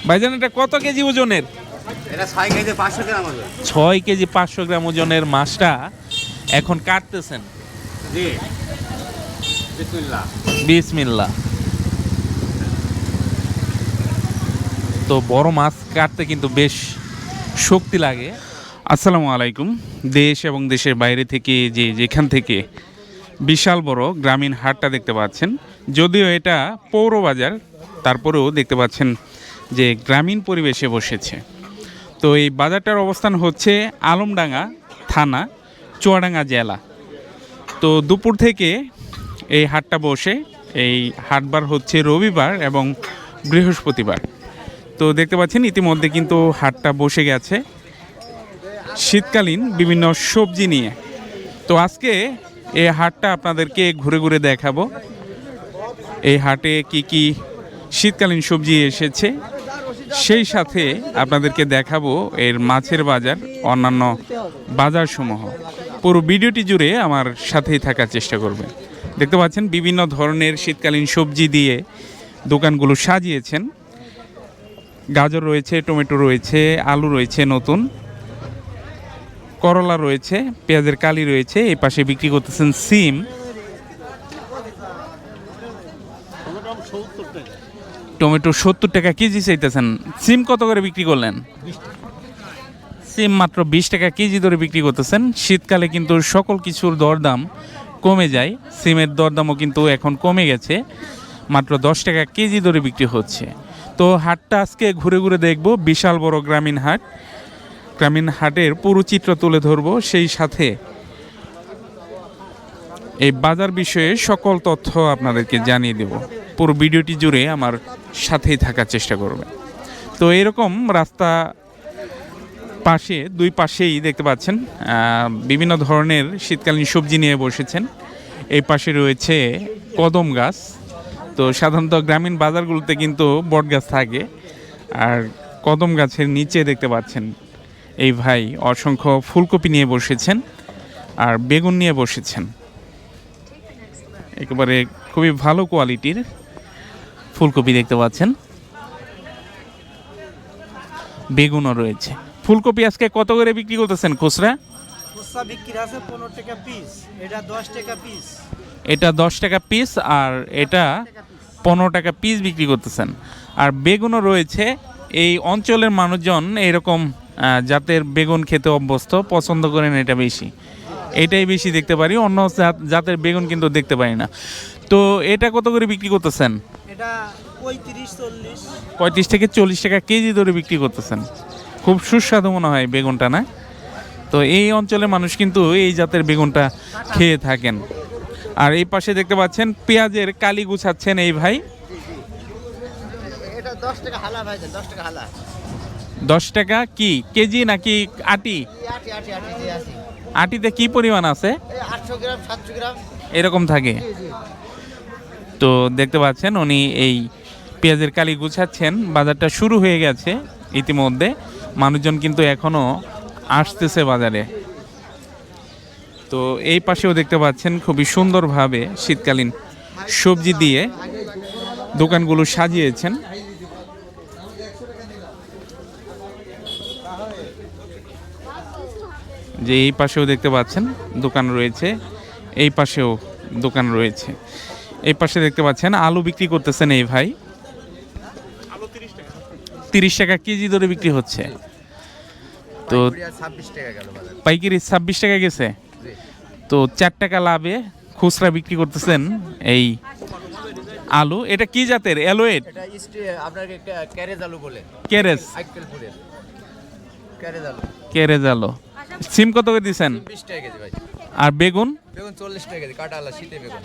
ভাইজান এটা কত কেজি ওজনের? এটা 6 কেজি 500 গ্রাম ওজন। 6 কেজি 500 গ্রাম ওজনের মাছটা এখন কাটতেছেন। জি বিসমিল্লাহ। বিসমিল্লাহ। তো বড় মাছ কাটতে কিন্তু বেশ শক্তি লাগে। আসসালামু আলাইকুম। দেশ এবং দেশের বাইরে থেকে যেখান থেকে বিশাল বড় গ্রামীণ হাটটা দেখতে পাচ্ছেন, যদিও এটা পৌর বাজার, তারপরেও দেখতে পাচ্ছেন যে গ্রামীণ পরিবেশে বসেছে। তো এই বাজারটার অবস্থান হচ্ছে আলমডাঙ্গা থানা, চুয়াডাঙ্গা জেলা। তো দুপুর থেকে এই হাটটা বসে। এই হাটবার হচ্ছে রবিবার এবং বৃহস্পতিবার। তো দেখতে পাচ্ছেন ইতিমধ্যে কিন্তু হাটটা বসে গেছে শীতকালীন বিভিন্ন সবজি নিয়ে। তো আজকে এই হাটটা আপনাদেরকে ঘুরে ঘুরে দেখাবো। এই হাটে কি কি শীতকালীন সবজি এসেছে, সেই সাথে আপনাদেরকে দেখাবো এর মাছের বাজার, অন্যান্য বাজারসমূহ। পুরো ভিডিওটি জুড়ে আমার সাথেই থাকার চেষ্টা করবেন। দেখতে পাচ্ছেন বিভিন্ন ধরনের শীতকালীন সবজি দিয়ে দোকানগুলো সাজিয়েছেন। গাজর রয়েছে, টমেটো রয়েছে, আলু রয়েছে, নতুন করলা রয়েছে, পেঁয়াজের কালি রয়েছে। এই পাশে বিক্রি করতেছেন সিম। টমেটো 70 টাকা কেজি চাইতেছেন। সিম কত করে বিক্রি করলেন? সিম মাত্র 20 টাকা কেজি ধরে বিক্রি করতেছেন। শীতকালে কিন্তু সকল কিছুর দরদাম কমে যায়। সিমের দরদামও কিন্তু এখন কমে গেছে, মাত্র 10 টাকা কেজি ধরে বিক্রি হচ্ছে। তো হাটটা আজকে ঘুরে ঘুরে দেখব, বিশাল বড় গ্রামীণ হাট। গ্রামীণ হাটের পুরো চিত্র তুলে ধরবো, সেই সাথে এই বাজার বিষয়ে সকল তথ্য আপনাদেরকে জানিয়ে দেব। পুরো ভিডিওটি জুড়ে আমার সাথেই থাকার চেষ্টা করবেন। তো এরকম রাস্তা পাশে, দুই পাশেই দেখতে পাচ্ছেন বিভিন্ন ধরনের শীতকালীন সবজি নিয়ে বসেছেন। এই পাশে রয়েছে কদম গাছ। তো সাধারণত গ্রামীণ বাজারগুলোতে কিন্তু বট গাছ থাকে, আর কদম গাছের নিচে দেখতে পাচ্ছেন এই ভাই অসংখ্য ফুলকপি নিয়ে বসেছেন আর বেগুন নিয়ে বসেছেন। একেবারে খুবই ভালো কোয়ালিটির ফুলকপি দেখতে পাচ্ছেন, বেগুনও রয়েছে। ফুলকপি আজকে কত করে বিক্রি করতেছেন খুচরা? খুচরা বিক্রি আছে 15 টাকা পিস, এটা 10 টাকা পিস। এটা 10 টাকা পিস আর এটা 15 টাকা পিস বিক্রি করতেছেন। আর বেগুনও রয়েছে। এই অঞ্চলের মানুষজন এরকম জাতের বেগুন খেতে অভ্যস্ত, পছন্দ করেন এটা বেশি। এটাই বেশি দেখতে পারি, অন্য জাতের বেগুন কিন্তু দেখতে পারি না। তো এটা কত করে বিক্রি করতেছেন? এটা 35-40। 35 থেকে 40 টাকা কেজি ধরে বিক্রি করতেছেন। খুব সুস্বাদু মনে হয় বেগুনটা, না? তো এই অঞ্চলের মানুষ কিন্তু এই জাতের বেগুনটা খেয়ে থাকেন। আর এই পাশে দেখতে পাচ্ছেন পেঁয়াজের কালি গুছাচ্ছেন এই ভাই। এটা 10 টাকা হালা ভাই, 10 টাকা হালা। 10 টাকা কি কেজি নাকি আটি? আটি আটি আটি জি আছে। আটিতে কি পরিমাণ আছে? এই 800 গ্রাম 700 গ্রাম এরকম থাকে। তো দেখতে পাচ্ছেন উনি এই পেঁয়াজের কালি গুছাচ্ছেন। বাজারটা শুরু হয়ে গেছে ইতিমধ্যে, মানুষজন কিন্তু এখনো আসতেছে বাজারে। তো এই পাশেও দেখতে পাচ্ছেন খুবই সুন্দরভাবে শীতকালীন সবজি দিয়ে দোকানগুলো সাজিয়েছেন। যে এই পাশেও দেখতে পাচ্ছেন দোকান রয়েছে, এই পাশেও দোকান রয়েছে। এই পাশে দেখতে পাচ্ছেন আলু বিক্রি করতেছেন এই ভাই। 30 টাকা কেজি ধরে বিক্রি হচ্ছে। তো 26 টাকা গেল বাজার। পাইকারি 26 টাকা গেছে। তো 4 টাকা লাভে খুচরা বিক্রি করতেছেন এই আলু। এটা কি জাতের? এলোয়েট? এটা আপনাকে ক্যারেজ আলু বলে। কেরেজ? আইকেলপুরের ক্যারেজ আলু। কেরেজ আলু। সিম কত করে দিচ্ছেন? 20 টাকা কেজি ভাই। আর বেগুন? বেগুন 40 টাকা কেজি, কাটা আলা শীতে বেগুন।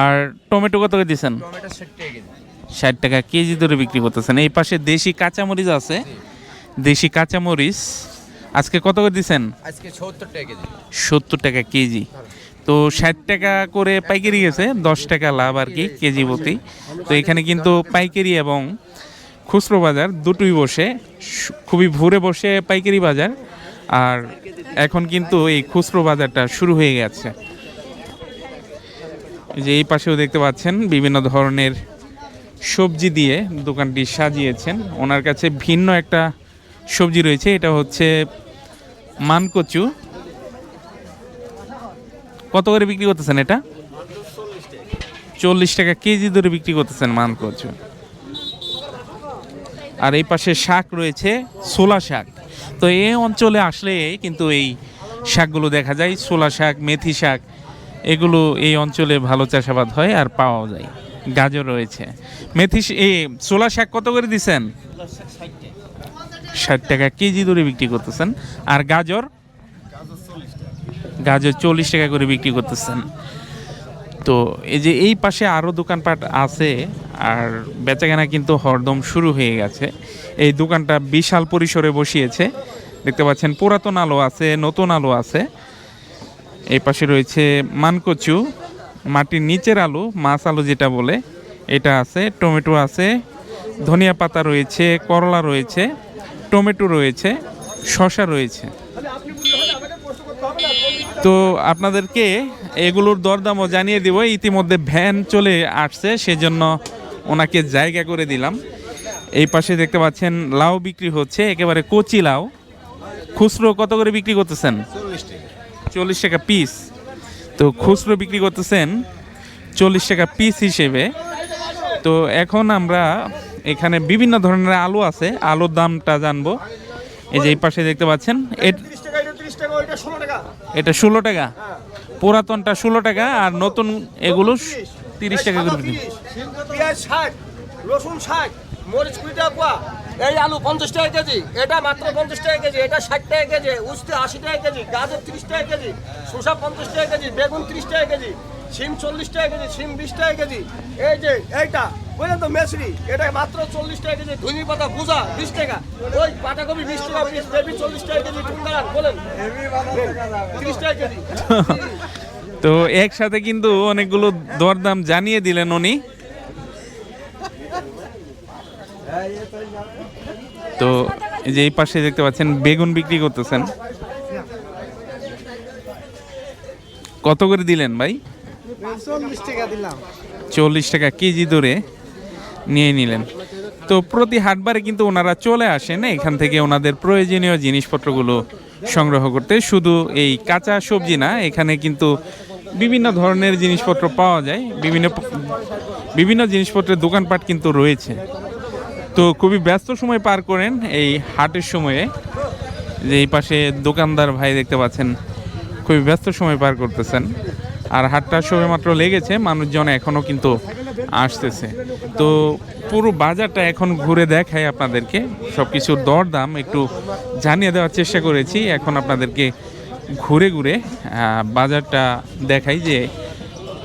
আর টমেটো কত করে দিচ্ছেন? টমেটো 60 টাকা কেজি। 60 টাকা কেজি ধরে বিক্রি করতেছেন। এই পাশে দেশি কাঁচামরিচ আছে। দেশি কাঁচামরিচ আজকে কত করে দিচ্ছেন? আজকে 70 টাকা কেজি। 70 টাকা কেজি। তো 60 টাকা করে পাইকারি গেছে, 10 টাকা লাভ আর কি কেজি প্রতি। তো এখানে কিন্তু পাইকারি এবং খুচরো বাজার দুটোই বসে। খুবই ভোরে বসে পাইকারি বাজার, আর এখন কিন্তু এই খুচরো বাজারটা শুরু হয়ে গেছে। যে এই পাশেও দেখতে পাচ্ছেন বিভিন্ন ধরনের সবজি দিয়ে দোকানটি সাজিয়েছেন। ওনার কাছে ভিন্ন একটা সবজি রয়েছে, এটা হচ্ছে মানকচু। কত করে বিক্রি করতেছেন এটা? 40 টাকা কেজি ধরে বিক্রি করতেছেন মানকচু। আর এই পাশে শাক রয়েছে, ছোলা শাক। তো এই অঞ্চলে আসলে কিন্তু এই শাকগুলো দেখা যায়, ছোলা শাক, মেথি শাক, এগুলো এই অঞ্চলে ভালো চাষাবাদ হয় আর পাওয়া যায়। গাজর রয়েছে, এই ছোলা শাক কত করে দিচ্ছেন? 60 টাকা কেজি ধরে বিক্রি করতেছেন। আর গাজর 40 টাকা করে বিক্রি করতেছেন। তো এই যে এই পাশে আরও দোকানপাট আছে, আর বেচাকেনা কিন্তু হরদম শুরু হয়ে গেছে। এই দোকানটা বিশাল পরিসরে বসিয়েছে, দেখতে পাচ্ছেন। পুরাতন আলু আছে, নতুন আলু আছে। এই পাশে রয়েছে মানকচু, মাটির নিচের আলু, মাছ আলু যেটা বলে, এটা আছে। টমেটো আছে, ধনিয়া পাতা রয়েছে, করলা রয়েছে, টমেটো রয়েছে, শসা রয়েছে। তো আপনাদেরকে এগুলোর দরদামও জানিয়ে দিব। ইতিমধ্যে ভ্যান চলে আসছে, সেজন্য ওনাকে জায়গা করে দিলাম। এই পাশে দেখতে পাচ্ছেন লাউ বিক্রি হচ্ছে, একেবারে কচি লাউ। খুচরো কত করে বিক্রি করতেছেন? 40 টাকা পিস। তো খুচরো বিক্রি করতেছেন 40 টাকা পিস হিসেবে। তো এখন আমরা এখানে বিভিন্ন ধরনের আলু আছে, আলুর দামটা জানবো। এই যে এই পাশে দেখতে পাচ্ছেন, এটা 16 টাকা, পুরাতনটা 16 টাকা, আর নতুন এগুলো 30 টাকা করে বিক্রি। পেঁয়াজ 60, রসুন 60, মরিচ 20 টাকা পোয়া। এই আলু 50 টাকা কেজি, এটা মাত্র 50 টাকা কেজি, এটা 60 টাকা কেজি, উস্তে 80 টাকা কেজি, গাজর 30 টাকা কেজি, শসা 50 টাকা কেজি, বেগুন 30 টাকা কেজি, সিম 40 টাকা কেজি, সিম 20 টাকা কেজি। এই যে এইটা বললেন তো মেসরি, এটা মাত্র 40 টাকা কেজি। ধনি পাতা ভুজা 20 টাকা, ওই পাতাকপি 20 টাকা পিস, বেবি 40 টাকা কেজি, টুঙ্গারান বলেন 30 টাকা কেজি। তো একসাথে কিন্তু অনেকগুলো দরদাম জানিয়ে দিলেন উনি। তো এই যে এই পাশে দেখতে পাচ্ছেন বেগুন বিক্রি করতেছেন। কত করে দিলেন ভাই? 40 টাকা দিলাম। 40 টাকা কেজি ধরে নিয়ে নিলেন। তো প্রতি হাটবারে কিন্তু ওনারা চলে আসেন এখান থেকে ওনাদের প্রয়োজনীয় জিনিসপত্রগুলো সংগ্রহ করতে। শুধু এই কাঁচা সবজি না, এখানে কিন্তু বিভিন্ন ধরনের জিনিসপত্র পাওয়া যায়, বিভিন্ন জিনিসপত্রের দোকানপাট কিন্তু রয়েছে। তো খুবই ব্যস্ত সময় পার করেন এই হাটের সময়ে। যে এই পাশে দোকানদার ভাই দেখতে পাচ্ছেন খুবই ব্যস্ত সময় পার করতেছেন। আর হাটটা সবেমাত্র লেগেছে, মানুষজন এখনও কিন্তু আসতেছে। তো পুরো বাজারটা এখন ঘুরে দেখাই আপনাদেরকে, সব কিছুর দরদাম একটু জানিয়ে দেওয়ার চেষ্টা করেছি। এখন আপনাদেরকে ঘুরে ঘুরে বাজারটা দেখাই যে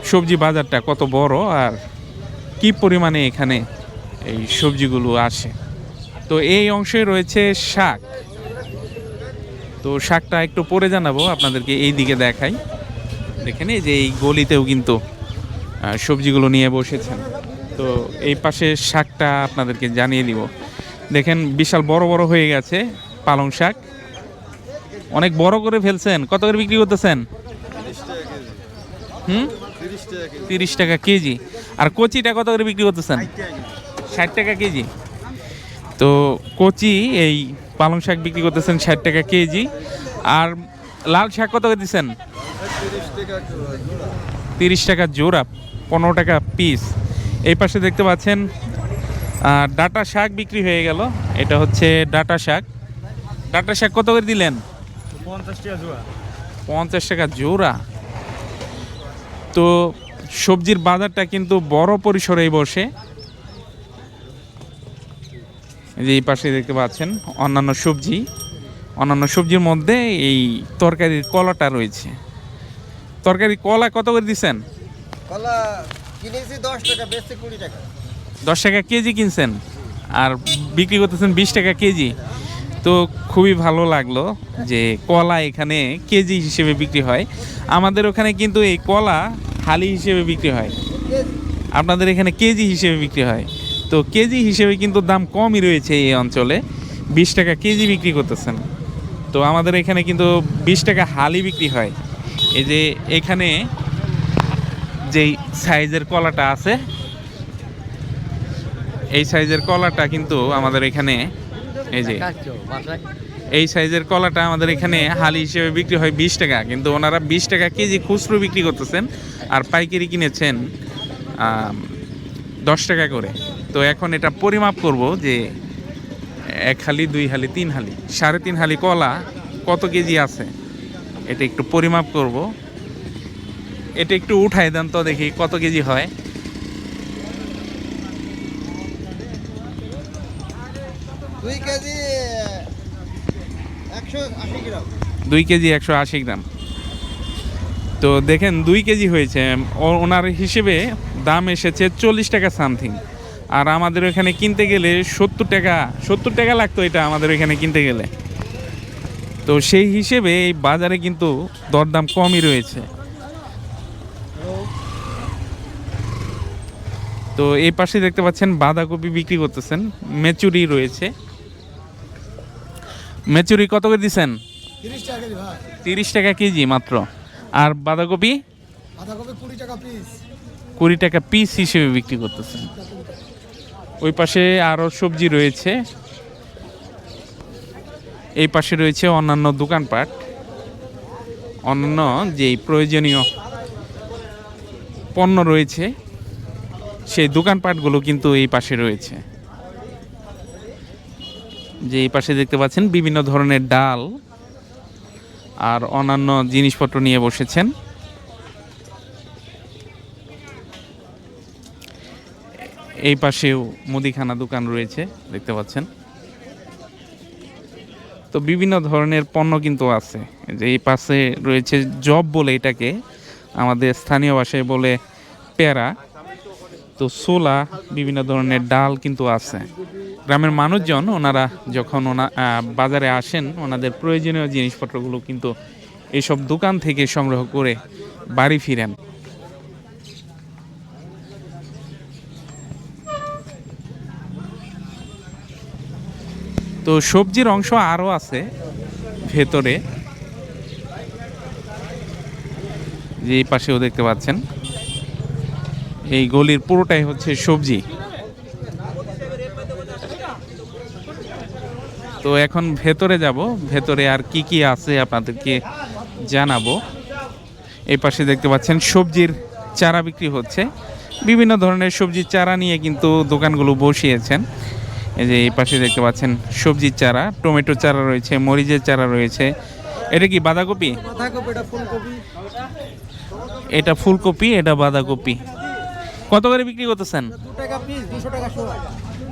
সবজি বাজারটা কত বড় আর কি পরিমাণে এখানে এই সবজিগুলো আসে। তো এই অংশে রয়েছে শাক। তো শাকটা একটু পরে জানাবো আপনাদেরকে, এই দিকে দেখাই। দেখেন এই যে এই গলিতেও কিন্তু সবজিগুলো নিয়ে বসেছেন। তো এই পাশে শাকটা আপনাদেরকে জানিয়ে দিব। দেখেন বিশাল বড় বড় হয়ে গেছে পালং শাক, অনেক বড় করে ফেলছেন। কত করে বিক্রি করতেছেন? 30 টাকা কেজি। আর কচিটা কত করে বিক্রি করতেছেন? 60 টাকা কেজি। তো কচি এই পালং শাক বিক্রি করতেছেন 60 টাকা কেজি। আর লাল শাক কত করে দিচ্ছেন? 30 টাকা জোড়া, 15 টাকা পিস। এই পাশে দেখতে পাচ্ছেন ডাটা শাক বিক্রি হয়ে গেল। এটা হচ্ছে ডাটা শাক। ডাটা শাক কত করে দিলেন? 50 টাকা জোড়া। 50 টাকা জোড়া। তো সবজির বাজারটা কিন্তু বড় পরিসরেই বসে। যে এই পাশে দেখতে পাচ্ছেন অন্যান্য সবজির মধ্যে এই তরকারির কলাটা রয়েছে। তরকারি কলা কত করে দিচ্ছেন? কলা কিনেছি 10 টাকা, বেচছি 20 টাকা। 10 টাকা কেজি কিনছেন আর বিক্রি করতেছেন 20 টাকা কেজি। তো খুবই ভালো লাগলো যে কলা এখানে কেজি হিসেবে বিক্রি হয়। আমাদের ওখানে কিন্তু এই কলা হালি হিসেবে বিক্রি হয়, আপনাদের এখানে কেজি হিসেবে বিক্রি হয়। তো কেজি হিসেবে কিন্তু দাম কমই রয়েছে এই অঞ্চলে, 20 টাকা কেজি বিক্রি করতেছেন। তো আমাদের এখানে কিন্তু 20 টাকা হালি বিক্রি হয়। এই যে এখানে যেই সাইজের কলাটা আছে এই সাইজের কলাটা কিন্তু আমাদের এখানে এই যে এই সাইজের কলাটা আমাদের এখানে হালি হিসেবে বিক্রি হয় 20 টাকা, কিন্তু ওনারা 20 টাকা কেজি খুচরো বিক্রি করতেছেন আর পাইকারি কিনেছেন 10 টাকা করে। তো এখন এটা পরিমাপ করব যে 1 হালি 2 হালি 3 হালি 3.5 হালি কলা কত কেজি আছে, এটা একটু পরিমাপ করব। এটা একটু উঠাই দেন তো দেখি কত কেজি হয়। 2 কেজি 180 গ্রাম। 2 কেজি 180 গ্রাম। তো দেখেন 2 কেজি হয়েছে, ওনার হিসেবে দাম এসেছে 40 টাকা সামথিং। আর আমাদের এখানে কিনতে গেলে 70 টাকা লাগতো এটা আমাদের এখানে কিনতে গেলে। তো সেই হিসেবে এই বাজারে কিন্তু দরদাম কমই রয়েছে। তো এই পাশে দেখতে পাচ্ছেন বাঁধাকপি বিক্রি করতেছেন, মেচুরি রয়েছে। মেচুরি কত করে দিচ্ছেন? 30 টাকা কেজি ভাই। 30 টাকা কেজি মাত্র। আর বাঁধাকপি? বাঁধাকপি 20 টাকা পিস। 20 টাকা পিস হিসেবে বিক্রি করতেছেন। ওই পাশে আরও সবজি রয়েছে, এই পাশে রয়েছে অন্যান্য দোকানপাট, অন্যান্য যেই প্রয়োজনীয় পণ্য রয়েছে সেই দোকানপাটগুলো কিন্তু এই পাশে রয়েছে। যে এই পাশে দেখতে পাচ্ছেন বিভিন্ন ধরনের ডাল আর অন্যান্য জিনিসপত্র নিয়ে বসেছেন। এই পাশেও মুদিখানা দোকান রয়েছে দেখতে পাচ্ছেন। তো বিভিন্ন ধরনের পণ্য কিন্তু আছে। যে এই পাশে রয়েছে জব বলে এটাকে আমাদের স্থানীয় ভাষায় বলে পেয়ারা। তো ছোলা, বিভিন্ন ধরনের ডাল কিন্তু আছে। গ্রামের মানুষজন ওনারা যখন বাজারে আসেন ওনাদের প্রয়োজনীয় জিনিসপত্রগুলো কিন্তু এইসব দোকান থেকে সংগ্রহ করে বাড়ি ফিরেন। তো সবজির অংশ আরও আছে ভেতরে, যে এই পাশেও দেখতে পাচ্ছেন। এই গলির পুরোটাই হচ্ছে সবজি। তো এখন ভেতরে যাব, ভেতরে আর কি কি আছে আপনাদেরকে জানাবো। এই পাশে দেখতে পাচ্ছেন সবজির চারা বিক্রি হচ্ছে, বিভিন্ন ধরনের সবজির চারা নিয়ে কিন্তু দোকানগুলো বসিয়েছেন। এই যে এই পাশে দেখতে পাচ্ছেন সবজির চারা, টমেটো চারা রয়েছে, মরিচের চারা রয়েছে। এটা কি বাঁধাকপি? বাঁধাকপি, এটা ফুলকপি। এটা ফুলকপি, এটা বাঁধাকপি। কত করে বিক্রি করতেছেন? 2 টাকা পিস, 200 টাকা শো।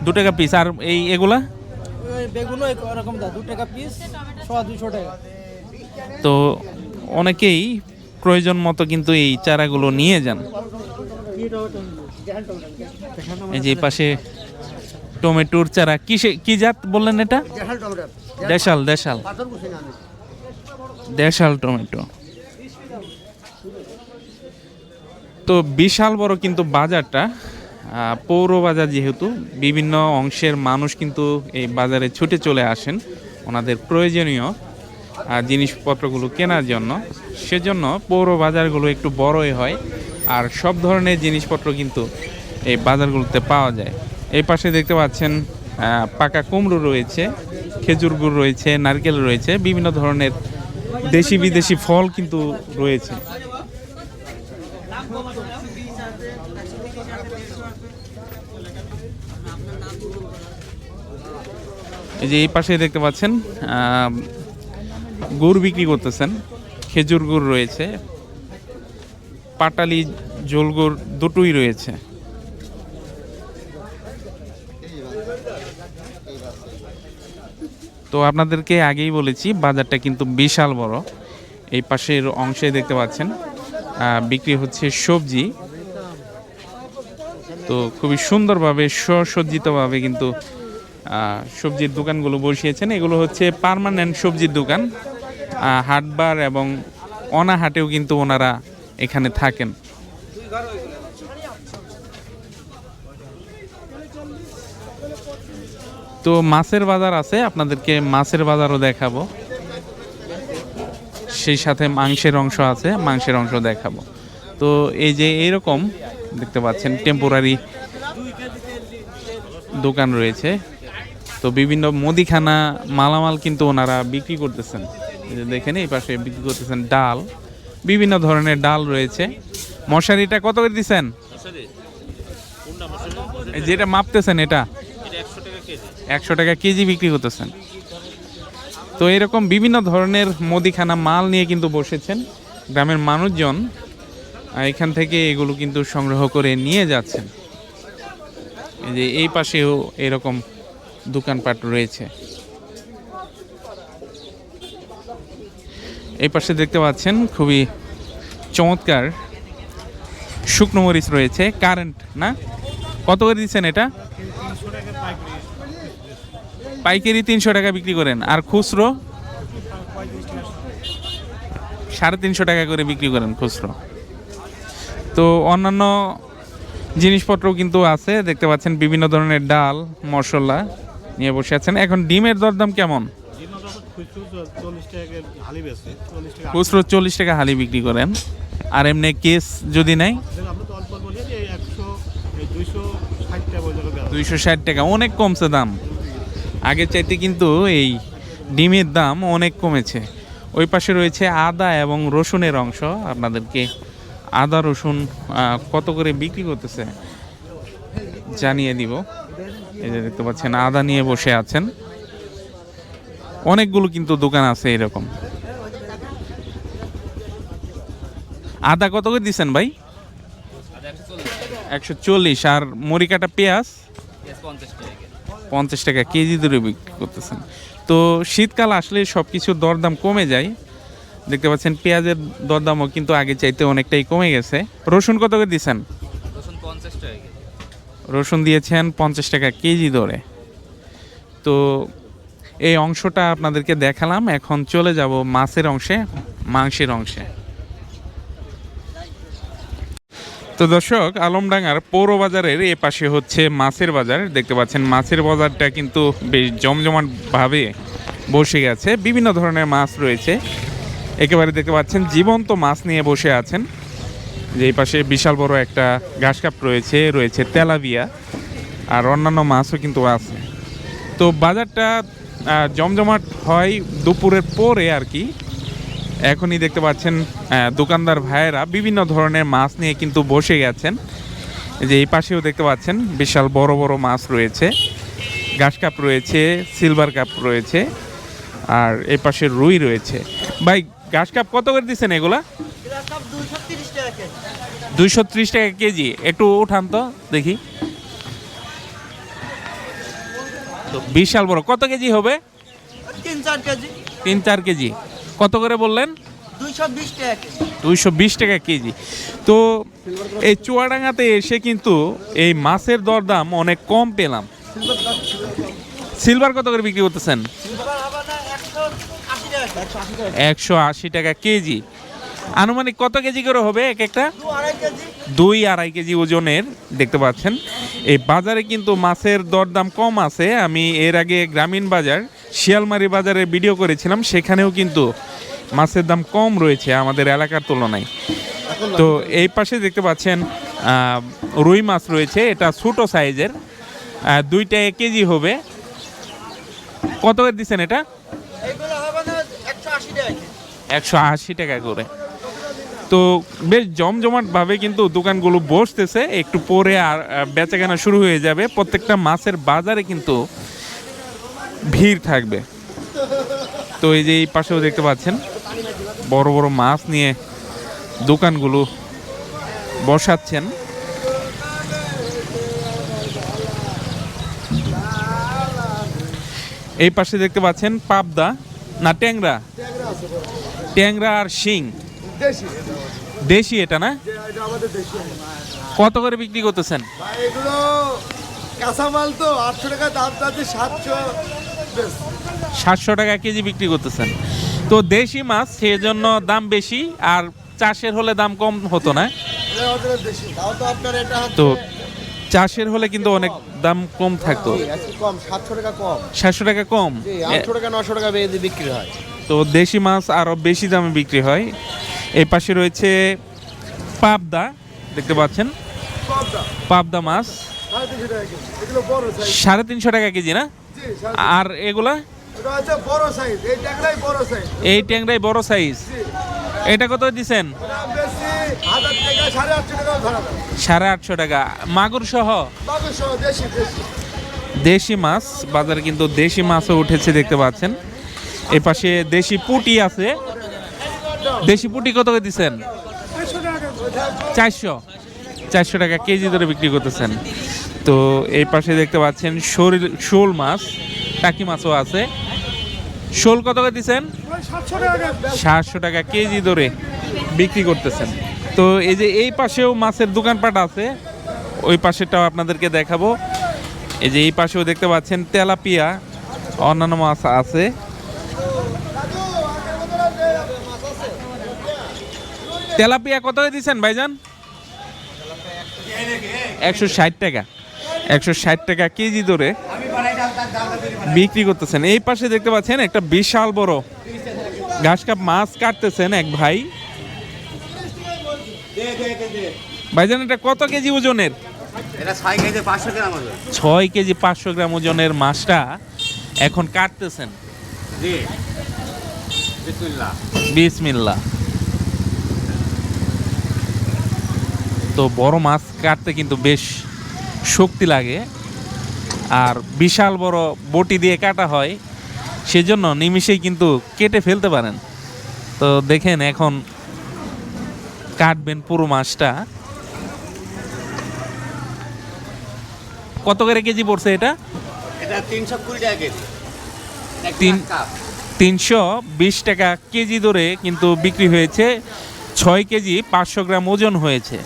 2 টাকা পিস। আর এগুলা? ওই বেগুনও এরকম দাম, 2 টাকা পিস, শো 200 টাকা। তো অনেকেই প্রয়োজন মতো কিন্তু এই চারাগুলো নিয়ে যান। এই যে পাশে টমেটোর চারা, কি জাত বললেন এটা? দেশাল টমেটো। তো বিশাল বড় কিন্তু বাজারটা, পৌর বাজার, যেহেতু বিভিন্ন অংশের মানুষ কিন্তু এই বাজারে ছুটে চলে আসেন ওনাদের প্রয়োজনীয় জিনিসপত্রগুলো কেনার জন্য। সেজন্য পৌর বাজারগুলো একটু বড়ই হয় আর সব ধরনের জিনিসপত্র কিন্তু এই বাজারগুলোতে পাওয়া যায়। এই পাশে দেখতে পাচ্ছেন পাকা কুমড়ো রয়েছে, খেজুর গুড় রয়েছে, নারকেল রয়েছে, বিভিন্ন ধরনের দেশি বিদেশি ফল কিন্তু রয়েছে। এই যে এই পাশে দেখতে পাচ্ছেন গুড় বিক্রি করতেছেন, খেজুর গুড় রয়েছে, পাটালি ঝোল গুড় দুটোই রয়েছে। তো আপনাদেরকে আগেই বলেছি বাজারটা কিন্তু বিশাল বড়। এই পাশের অংশে দেখতে পাচ্ছেন বিক্রি হচ্ছে সবজি। তো খুবই সুন্দরভাবে সুসজ্জিতভাবে কিন্তু সবজির দোকানগুলো বসিয়েছেন। এগুলো হচ্ছে পার্মানেন্ট সবজির দোকান। হাটবার এবং অনাহাটেও কিন্তু ওনারা এখানে থাকেন। তো মাছের বাজার আছে, আপনাদেরকে মাছের বাজারও দেখাবো, সেই সাথে মাংসের অংশ আছে, মাংসের অংশ দেখাবো। তো এই যে এইরকম দেখতে পাচ্ছেন টেম্পোরারি দোকান রয়েছে। তো বিভিন্ন মুদিখানা মালামাল কিন্তু ওনারা বিক্রি করতেছেন। এই যে দেখেন এই পাশে বিক্রি করতেছেন ডাল, বিভিন্ন ধরনের ডাল রয়েছে। মশারিটা কত করে দিচ্ছেন? এই যেটা মাপতেছেন এটা 100 টাকা কেজি বিক্রি করতেছেন। তো এরকম বিভিন্ন ধরনের মুদিখানা মাল নিয়ে কিন্তু বসেছেন গ্রামের মানুষজন। এখান থেকে এগুলো কিন্তু সংগ্রহ করে নিয়ে যাচ্ছেন। এই যে এই পাশেও এরকম দোকানপাট রয়েছে। এই পাশে দেখতে পাচ্ছেন খুবই চমৎকার শুকনো মরিচ রয়েছে, কারেন্ট না? কত করে দিচ্ছেন এটা? পাইকারি 300 টাকা বিক্রি করেন, আর খুচরো 350 টাকা করে বিক্রি করেন খুচরো। তো অন্যান্য জিনিসপত্রও কিন্তু আছে, দেখতে পাচ্ছেন বিভিন্ন ধরনের ডাল মশলা নিয়ে বসে আছেন। এখন ডিমের দরদাম কেমন? খুচরো 40 টাকা হালি বিক্রি করেন, আর এমনি কেস যদি নেয় 260 টাকা। অনেক কমছে দাম, আগের চাইতে কিন্তু এই ডিমের দাম অনেক কমেছে। ওই পাশে রয়েছে আদা এবং রসুনের অংশ। আপনাদেরকে আদা রসুন কত করে বিক্রি করতেছে জানিয়ে দিব। এই যে দেখতে পাচ্ছেন আদা নিয়ে বসে আছেন। অনেকগুলো কিন্তু দোকান আছে এরকম। আদা কত করে দিচ্ছেন ভাই? 140। আর মরিকাটা পেঁয়াজ 50 টাকা কেজি ধরে বিক্রি করতেছেন। তো শীতকাল আসলে সব কিছুর দরদাম কমে যায়। দেখতে পাচ্ছেন পেঁয়াজের দরদামও কিন্তু আগে চাইতে অনেকটাই কমে গেছে। রসুন কত করে দিচ্ছেন? রসুন দিয়েছেন 50 টাকা কেজি ধরে। তো এই অংশটা আপনাদেরকে দেখালাম। এখন চলে যাব মাছের অংশে, মাংসের অংশে। তো দর্শক, আলমডাঙ্গার পৌর বাজারের এ পাশে হচ্ছে মাছের বাজার। দেখতে পাচ্ছেন মাছের বাজারটা কিন্তু বেশ জমজমাটভাবে বসে গেছে। বিভিন্ন ধরনের মাছ রয়েছে, একেবারে দেখতে পাচ্ছেন জীবন্ত মাছ নিয়ে বসে আছেন। যে এই পাশে বিশাল বড় একটা ঘাস কাপ রয়েছে তেলাপিয়া, আর অন্যান্য মাছও কিন্তু আছে। তো বাজারটা জমজমাট হয় দুপুরের পরে আর কি। এখনই দেখতে পাচ্ছেন দোকানদার ভাইয়েরা বিভিন্ন ধরনের মাছ নিয়ে কিন্তু বসে গেছেন। যে এই পাশেও দেখতে পাচ্ছেন বিশাল বড় বড় মাছ রয়েছে, ঘাস কাপ রয়েছে, সিলভার কাপ রয়েছে, আর এই পাশে রুই রয়েছে। ভাই ঘাস কাপ কত করে দিচ্ছেন এগুলা? 230 টাকা কেজি। একটু উঠান তো দেখি। তো বিশাল বড়, কত কেজি হবে? 3-4 কেজি। 3-4 কেজি। কত করে বললেন? 220 টাকা কেজি। 220 টাকা কেজি। তো এই চুয়াডাঙ্গাতে এসে কিন্তু এই মাছের দরদাম অনেক কম পেলাম। সিলভার কত করে বিক্রি করতেছেন? 180 টাকা কেজি। আনুমানিক কত কেজি করে হবে এক একটা? 2-2.5 কেজি ওজনের। দেখতে পাচ্ছেন এই বাজারে কিন্তু মাছের দরদাম কম আছে। আমি এর আগে গ্রামীণ বাজার শিয়ালমারি বাজারে ভিডিও করেছিলাম, সেখানেও কিন্তু মাছের দাম কম রয়েছে আমাদের এলাকার তুলনায়। তো এই পাশে দেখতে পাচ্ছেন রুই মাছ রয়েছে, এটা ছোটো সাইজের, 2 টাকা কেজি হবে। কত করে দিচ্ছেন এটা? 180 টাকা করে। তো বেশ জমজমাটভাবে কিন্তু দোকানগুলো বসতেছে। একটু পরে আর বেচাকেনা শুরু হয়ে যাবে। প্রত্যেকটা মাছের বাজারে কিন্তু ভিড় থাকবে। তো এই যে এই পাশেও দেখতে পাচ্ছেন বড় বড় মাছ নিয়ে দোকানগুলো বসাচ্ছেন। এই পাশে দেখতে পাচ্ছেন পাবদা না ট্যাংরা, ট্যাংরা আর শিং দেশি, এটা না? কত করে বিক্রি করতেছেন? এগুলো কাঁচামাল তো 800 টাকা দাম, তাতে 700 টাকা কেজি বিক্রি করতেছেন। তো দেশি মাছ সেজন্য দাম বেশি, আর চাষের হলে দাম কম হতো না? তো চাষের হলে কিন্তু অনেক দাম কম থাকতো। কম 700 টাকা কম, 700 টাকা কম, 800 টাকা 900 টাকা বেশি বিক্রি হয়। তো দেশি মাছ আরো বেশি দামে বিক্রি হয়। এই পাশে রয়েছে পাবদা, দেখতে পাচ্ছেন পাবদা মাছ 350 টাকা কেজি এগুলো বড় সাইজ 350 টাকা কেজি না? জি সাড়ে আর এগুলা? এটা আছে বড় সাইজ এই ট্যাংরাই বড় সাইজ এই ট্যাংরাই বড় সাইজ। জি এটা কত দিছেন? দাম বেশি 1000 টাকা 850 টাকা ধরা দাম 850 টাকা মাগুর সহ। বাবুশ দেশি দেশি দেশি মাছ বাজারে কিন্তু দেশি মাছও উঠেছে দেখতে পাচ্ছেন। এই পাশে দেশি পুঁটি আছে। দেশি পুঁটি কত করে দিচ্ছেন? 400 টাকা কেজি ধরে বিক্রি করতেছেন। তো এই পাশে দেখতে পাচ্ছেন শোল মাছ, টাকি মাছও আছে। শোল কত করে দিচ্ছেন? 700 টাকা কেজি ধরে বিক্রি করতেছেন। তো এই যে এই পাশেও মাছের দোকানপাট আছে, ওই পাশেটাও আপনাদেরকে দেখাবো। এই যে এই পাশেও দেখতে পাচ্ছেন তেলাপিয়া, অন্যান্য মাছ আছে। তেলাপিয়া কত করে দিচ্ছেন ভাইজান? 160 টাকা। 160 টাকা কেজি ধরে বিক্রি করতেছেন। এই পাশে দেখতে পাচ্ছেন একটা বিশাল বড় ঘাস কাপ মাছ কাটতেছেন এক ভাই। ভাইজান এটা কত কেজি ওজনের? এটা 6 কেজি 500 গ্রাম হবে। 6 কেজি 500 গ্রাম ওজনের মাছটা এখন কাটতেছেন। জি বিসমিল্লাহ। বিসমিল্লাহ। তো বড় মাছ কাটতে কিন্তু বেশ শক্তি লাগে, আর বিশাল বড় বটি দিয়ে কাটা হয়, সেজন্য নিমিষেই কিন্তু কেটে ফেলতে পারেন। তো দেখেন এখন কাটবেন পুরো মাছটা। কত করে কেজি পড়ছে এটা? এটা 320 টাকা কেজি। তিন- 320 টাকা কেজি ধরে কিন্তু বিক্রি হয়েছে। 6 কেজি 500 গ্রাম ওজন হয়েছে।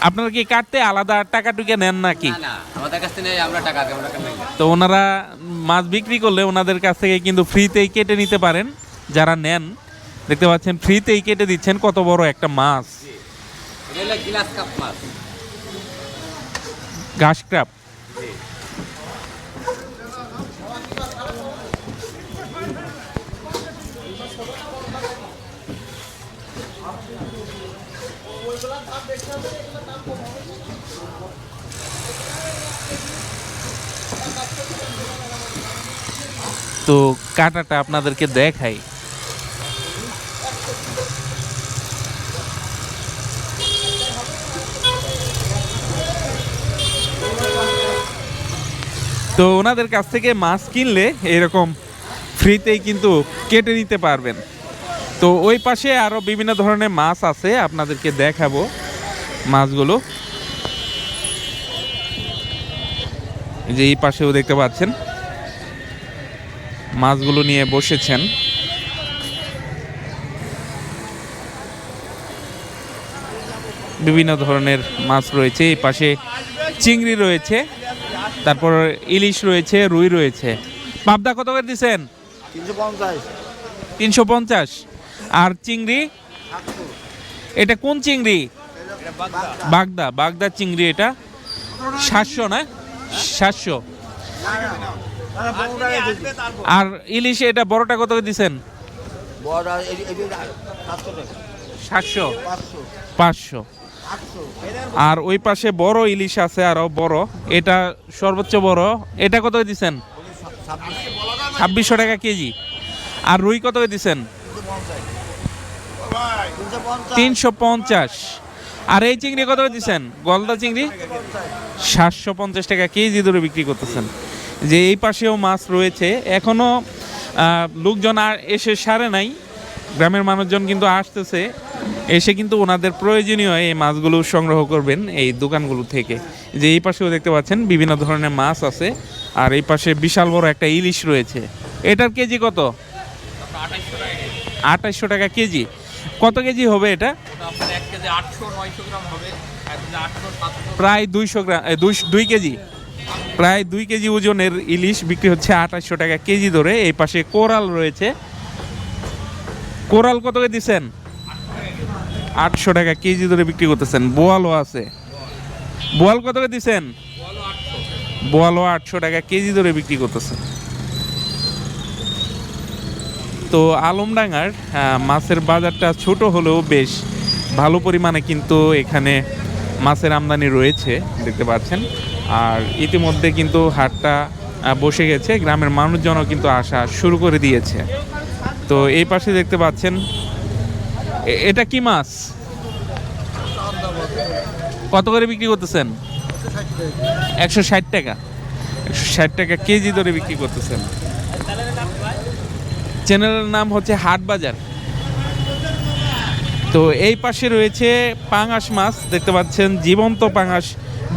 আপনারা কি কাটতে আলাদা টাকা টুকে নেন নাকি? না না আমাদের কাছ থেকে আমরা টাকা দিই, আমরা কেন? তো ওনারা মাছ বিক্রি করলে ওনাদের কাছ থেকে কিন্তু ফ্রিতেই কেটে নিতে পারেন। যারা নেন দেখতে পাচ্ছেন ফ্রিতেই কেটে দিচ্ছেন কত বড় একটা মাছ। এটা হলো গ্লাস কাপ মাছ। ঘাস ক্রাপ। তো কাটাটা আপনাদেরকে দেখাই। তো ওনাদের কাছ থেকে মাছ কিনলে এরকম ফ্রিতেই কিন্তু কেটে নিতে পারবেন। তো ওই পাশে আরও বিভিন্ন ধরনের মাছ আছে, আপনাদেরকে দেখাবো মাছগুলো। এই যে এই পাশেও দেখতে পাচ্ছেন মাছগুলো নিয়ে বসেছেন। বিভিন্ন ধরনের মাছ রয়েছে। এই পাশে চিংড়ি রয়েছে, তারপর ইলিশ রয়েছে, রুই রয়েছে। পাবদা কত করে দিচ্ছেন? 350 350। আর চিংড়ি? এটা কোন চিংড়ি? বাগদা। বাগদা চিংড়ি এটা 700 না? 700। আর ইলিশ এটা বড়টা কত করে দিচ্ছেন? বড় 700 500। আর ওই পাশে বড় ইলিশ আছে আরো বড়, এটা সর্বোচ্চ বড়, এটা কত করে দিচ্ছেন? 2600 টাকা কেজি। আর রুই কত করে দিচ্ছেন? 350। আর এই চিংড়ি কত করে দিচ্ছেন? গলদা চিংড়ি 750 টাকা কেজি ধরে বিক্রি করতেছেন। যে এই পাশেও মাছ রয়েছে, এখনো লোকজন আর এসে সারে নাই। গ্রামের মানুষজন কিন্তু আসতেছে, এসে কিন্তু ওনাদের প্রয়োজনীয় এই মাছগুলো সংগ্রহ করবেন এই দোকানগুলো থেকে। যে এই পাশেও দেখতে পাচ্ছেন বিভিন্ন ধরনের মাছ আছে। আর এই পাশে বিশাল বড় একটা ইলিশ রয়েছে। এটার কেজি কত? 2800 টাকা কেজি। কত কেজি হবে এটা? প্রায় 200 গ্রাম, 2 কেজি। প্রায় 2 কেজি ওজনের ইলিশ বিক্রি হচ্ছে 2800 টাকা কেজি ধরে। এই পাশে কোরাল রয়েছে। কোরাল কত করে দিচ্ছেন? 800 টাকা কেজি ধরে বিক্রি করতেছেন। বোয়ালও আছে। বোয়াল কত করে দিচ্ছেন? বোয়ালও 800 টাকা কেজি ধরে বিক্রি করতেছেন। তো আলমডাঙ্গার মাছের বাজারটা ছোট হলেও বেশ ভালো পরিমাণে কিন্তু এখানে মাছের আমদানি রয়েছে দেখতে পাচ্ছেন। আর ইতিমধ্যে কিন্তু হাটটা বসে গেছে, গ্রামের মানুষজনও কিন্তু আসা শুরু করে দিয়েছে। তো এই পাশে দেখতে পাচ্ছেন এটা কি মাছ, কত করে বিক্রি করতেছেন? 160 টাকা, 160 টাকা কেজি ধরে বিক্রি করতেছেন। চ্যানেলের নাম হচ্ছে হাট বাজার। তো এই পাশে রয়েছে পাঙাশ মাছ দেখতে পাচ্ছেন, জীবন্ত পাঙাশ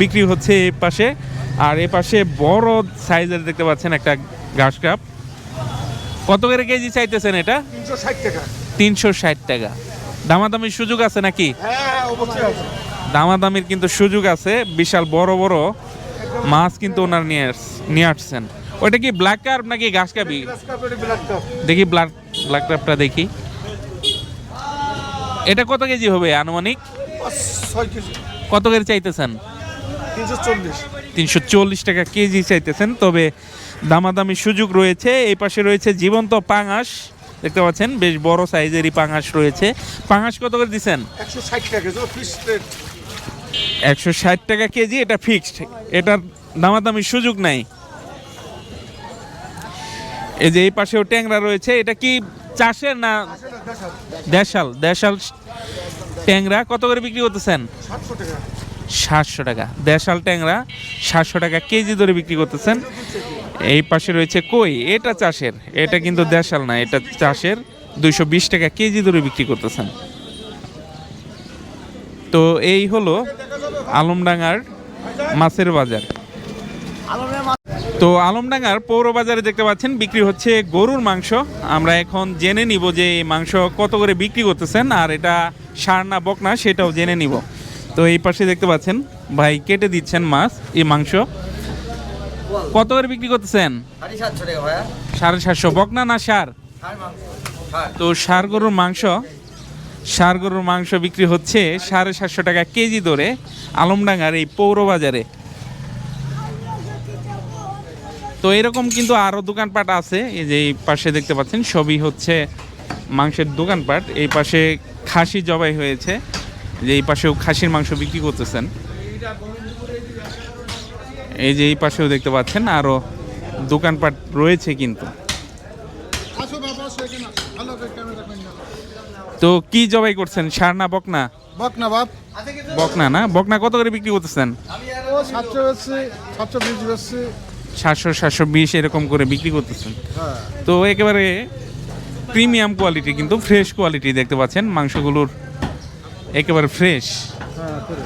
বিক্রি হচ্ছে এই পাশে। আর এই পাশে বড় সাইজের দেখতে পাচ্ছেন একটা ঘাস কাপ। কত করে কেজি চাইতেছেন এটা? 360 টাকা। 360 টাকা। দামাদামির সুযোগ আছে নাকি? হ্যাঁ অবশ্যই আছে। দামাদামির কিন্তু সুযোগ আছে। বিশাল বড় বড় মাছ কিন্তু ওনার নিয়ে আসছেন। ওইটা কি ব্ল্যাক কার্প নাকি ঘাস কাপি? দেখি ব্ল্যাক কার্পটা দেখি। এটা কত কেজি হবে আনুমানিক? 6 কেজি। কত করে চাইতেছেন? 340। 340 টাকা কেজি চাইতেছেন। তবে দামাদামির সুযোগ রয়েছে। এই পাশে রয়েছে জীবন্ত পাঙাশ দেখতে পাচ্ছেন, বেশ বড় সাইজেরই পাঙাশ রয়েছে। পাঙাশ কত করে দিচ্ছেন? 160 টাকা যে ফিশ রেট। 160 টাকা কেজি, এটা ফিক্সড, এটার দামাদামির সুযোগ নাই। এই যে এই পাশেও ট্যাংরা রয়েছে, এটা কি চাষের না দেশাল? দেশাল ট্যাংরা কত করে বিক্রি করতেছেন? 700 টাকা। 700 টাকা। দেশাল ট্যাংরা 700 টাকা কেজি ধরে বিক্রি করতেছেন। এই পাশে রয়েছে কই, এটা চাষের, এটা কিন্তু দেশাল না, এটা চাষের, 220 টাকা কেজি ধরে বিক্রি করতেছেন। তো এই হলো আলমডাঙ্গার মাছের বাজার। তো আলমডাঙ্গার পৌর বাজারে দেখতে পাচ্ছেন বিক্রি হচ্ছে গরুর মাংস। আমরা এখন জেনে নিব যে এই মাংস কত করে বিক্রি করতেছেন, আর এটা ষাঁড় না বকনা সেটাও জেনে নিব। তো এই পাশে দেখতে পাচ্ছেন ভাই কেটে দিচ্ছেন মাছ, এই মাংস কত করে বিক্রি করতেছেন? 750 টাকা ভাইয়া। 750। বকনা না ষাঁড়? তো ষাঁড় গরুর মাংস বিক্রি হচ্ছে 750 টাকা কেজি ধরে আলমডাঙ্গার এই পৌর বাজারে। তো এরকম কিন্তু আরও দোকানপাট আছে। এই যে এই পাশে দেখতে পাচ্ছেন সবই হচ্ছে মাংসের দোকানপাট। এই পাশে খাসি জবাই হয়েছে, যে এই পাশেও খাসির মাংস বিক্রি করতেছেন। এই যে এই পাশেও দেখতে পাচ্ছেন আরও দোকানপাট রয়েছে কিন্তু। তো কি জবাই করছেন, ষাঁড় না বকনা? বকনা বাপ। বকনা না? বকনা কত করে বিক্রি করতেছেন? ও 700 বেচছে, 720 বেচছে। 700 720 এরকম করে বিক্রি করতেছেন। হ্যাঁ। তো একেবারে প্রিমিয়াম কোয়ালিটি, কিন্তু ফ্রেশ কোয়ালিটি দেখতে পাচ্ছেন মাংসগুলোর, একেবারে ফ্রেশ। হ্যাঁ করে।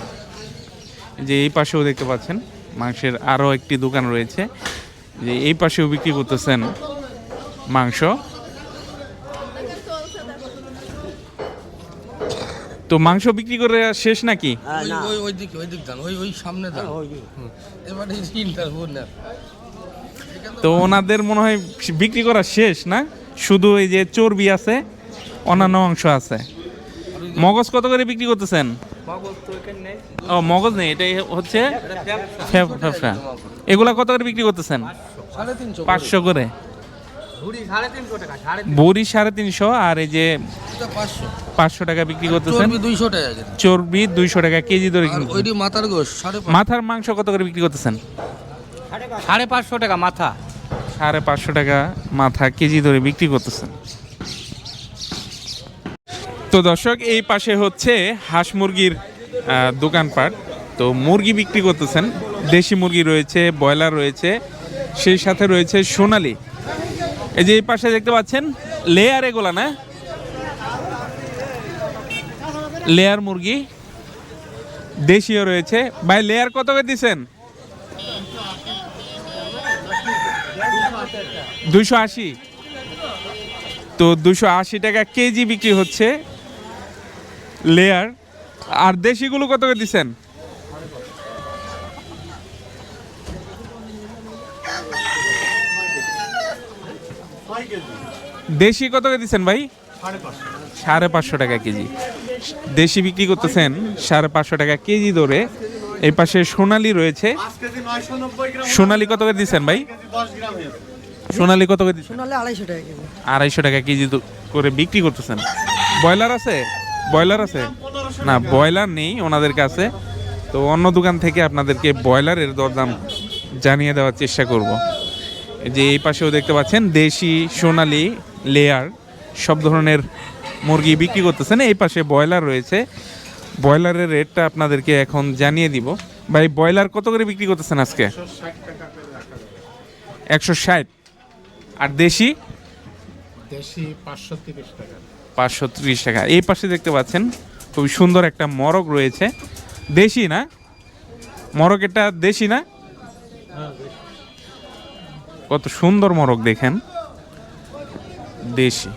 যে এই পাশেও দেখতে পাচ্ছেন মাংসের আরও একটি দোকান রয়েছে, যে এই পাশেও বিক্রি করতেছেন মাংস। তো মাংস বিক্রি করে শেষ নাকি? ওই সামনে দাও। এবারে ইন্টারভিউ না। তো ওনাদের মনে হয় বিক্রি করা শেষ না, শুধু এই যে চর্বি আছে, অন্যান্য অংশ আছে। মগজ কত করে বিক্রি করতেছেন? ও মগজ নেই, এটাই হচ্ছে ফেফড়া। এগুলা কত করে বিক্রি করতেছেন? 500 করে। বড়ি 350, আর এই যে 500 টাকা বিক্রি করতেছেন। 200 টাকা। চর্বি 200 টাকা কেজি ধরে কিনতেছেন। ওইটি মাথার গোশ 550। মাথার মাংস কত করে বিক্রি করতেছেন? 550 টাকা মাথা। 550 টাকা মাথা কেজি ধরে বিক্রি করতেছেন। তো দর্শক এই পাশে হচ্ছে হাঁস মুরগির দোকানপাট। তো মুরগি বিক্রি করতেছেন, দেশি মুরগি রয়েছে, ব্রয়লার রয়েছে, সেই সাথে রয়েছে সোনালি। এই যে এই পাশে দেখতে পাচ্ছেন লেয়ার, এগুলা না লেয়ার মুরগি, দেশীয় রয়েছে। ভাই লেয়ার কত করে দিচ্ছেন? 280। তো 280 টাকা কেজি বিক্রি হচ্ছে লেয়ার। আর দেশিগুলো কত করে দিচ্ছেন? দেশি কত করে দিচ্ছেন ভাই? 550 টাকা কেজি দেশি বিক্রি করতেছেন, 550 টাকা কেজি ধরে। এই পাশে সোনালি রয়েছে। সোনালি কত করে দিচ্ছেন ভাই? সোনালি কত করে দিচ্ছেন? 250 টাকা কেজি। 250 টাকা কেজি করে বিক্রি করতেছেন। ব্রয়লার আছে? ব্রয়লার আছে না? ব্রয়লার নেই ওনাদের কাছে। তো অন্য দোকান থেকে আপনাদেরকে ব্রয়লারের দরদাম জানিয়ে দেওয়ার চেষ্টা করব। এই যে এই পাশেও দেখতে পাচ্ছেন দেশি, সোনালী, লেয়ার সব ধরনের মুরগি বিক্রি করতেছেন। এই পাশে ব্রয়লার রয়েছে, ব্রয়লারের রেটটা আপনাদেরকে এখন জানিয়ে দিব। ভাই ব্রয়লার কত করে বিক্রি করতেছেন আজকে? 160। আর দেশি? দেশি 530 টাকা। 530 টাকা। এই পাশে দেখতে পাচ্ছেন খুবই সুন্দর একটা মরগ রয়েছে, দেশি না? মরগ এটা দেশি না? কত সুন্দর মরগ দেখেন, দেশি।